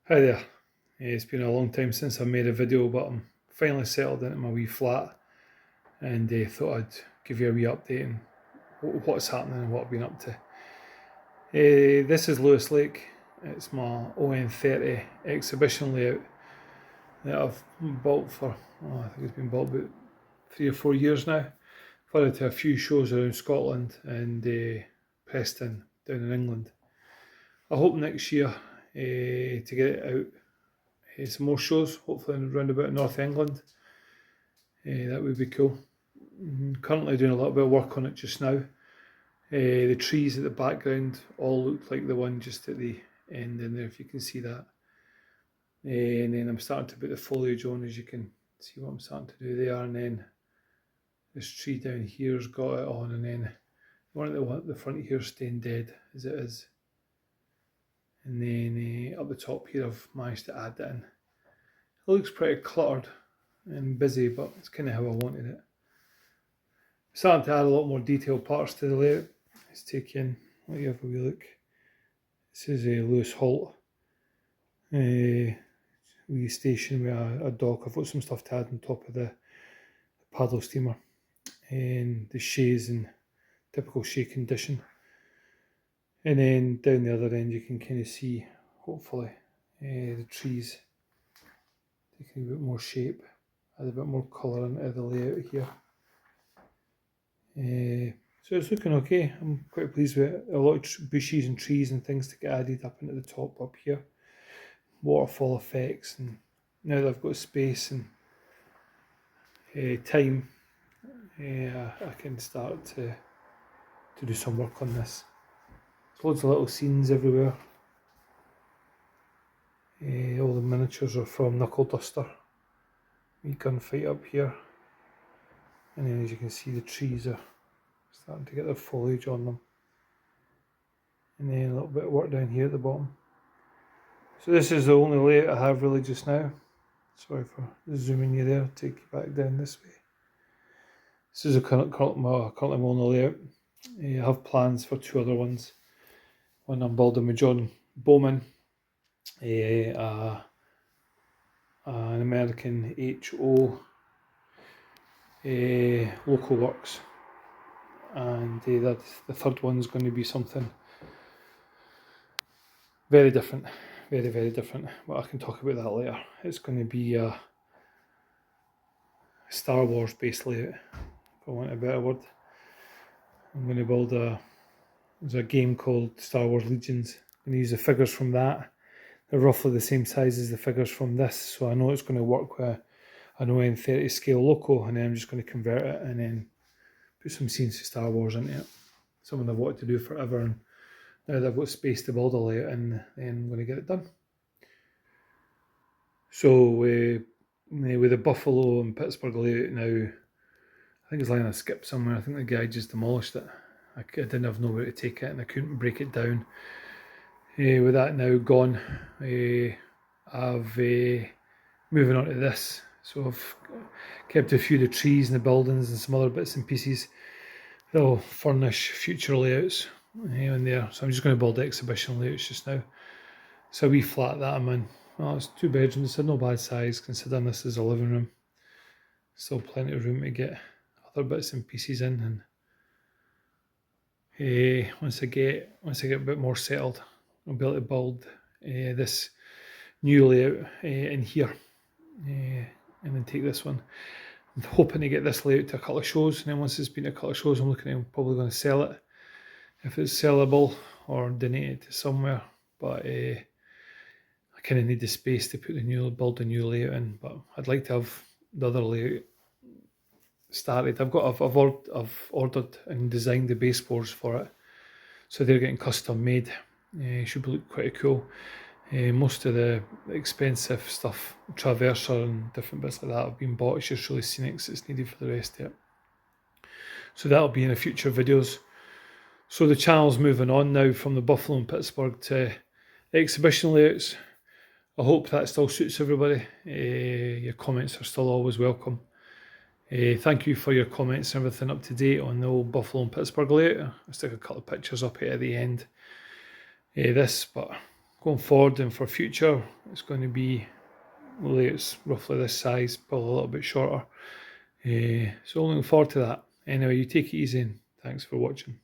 Hi there. It's been a long time since I made a video, but I'm finally settled into my wee flat and thought I'd give you a wee update on what's happening and what I've been up to. This is Lewis Lake. It's my ON30 exhibition layout that I've built for, I think it's been built about 3 or 4 years now. I've had it to a few shows around Scotland and Preston down in England. I hope next year to get it out some more shows, hopefully around about North England. That would be cool. Currently doing a little bit of work on it just now. The trees at the background all look like the one just at the end in there, if you can see that. And then I'm starting to put the foliage on, as you can see what I'm starting to do there. And then this tree down here's got it on, and then the one at the front here staying dead as it is. And then up the top here I've managed to add that in. It looks pretty cluttered and busy, but it's kind of how I wanted it. Starting to add a lot more detailed parts to the layout. Let's take in, let you have a wee look. This is a Lewis Halt, wee station with a dock. I've got some stuff to add on top of the paddle steamer, and the shay's in typical shay condition. And then down the other end you can kind of see, hopefully, the trees taking a bit more shape, add a bit more colour into the layout here. So it's looking okay. I'm quite pleased with it. A lot of bushes and trees and things to get added up into the top up here. Waterfall effects, and now that I've got space and time, I can start to do some work on this. There's loads of little scenes everywhere. All the miniatures are from Knuckle Duster. Wee gunfight up here. And then as you can see, the trees are starting to get their foliage on them. And then a little bit of work down here at the bottom. So this is the only layout I have really just now. Sorry for zooming you there, take you back down this way. This is currently my only layout. I have plans for two other ones. One I'm building with John Bowman, an American HO local works, and the third one's going to be something very different, very different, but I can talk about that later. It's going to be a Star Wars based layout, if I want a better word. I'm going to build there's a game called Star Wars Legions. I'm going to use the figures from that. They're roughly the same size as the figures from this, so I know it's going to work with an ON30 scale loco, and then I'm just going to convert it and then put some scenes of Star Wars into it. Something I've wanted to do forever, and now that I've got space to build a layout, and then I'm going to get it done. So with the Buffalo and Pittsburgh layout now, I think it's lying on a skip somewhere. I think the guy just demolished it. I didn't have nowhere to take it, and I couldn't break it down. With that now gone, I've moving on to this. So I've kept a few of the trees and the buildings and some other bits and pieces that'll furnish future layouts in there. So I'm just going to build exhibition layouts just now. So a wee flat that I'm in. Well, it's 2 bedrooms, so no bad size considering this is a living room. Still plenty of room to get other bits and pieces in, and once I get a bit more settled, I'll be able to build this new layout in here, and then take this one. I'm hoping to get this layout to a couple of shows, and then once it's been to a couple of shows, I'm looking at probably going to sell it if it's sellable, or donate it to somewhere. But I kind of need the space to build a new layout in. But I'd like to have the other layout started. I've ordered and designed the baseboards for it, so they're getting custom made. Should look quite cool. Most of the expensive stuff, traverser and different bits like that, have been bought. It's just really scenics it's needed for the rest of it. So that'll be in the future videos. So the channel's moving on now from the Buffalo and Pittsburgh to exhibition layouts. I hope that still suits everybody. Your comments are still always welcome. Thank you for your comments and everything up to date on the old Buffalo and Pittsburgh layout. I'll stick a couple of pictures up here at the end of this, but going forward and for future, it's going to be, well, it's roughly this size, probably a little bit shorter. So looking forward to that. Anyway, you take it easy and thanks for watching.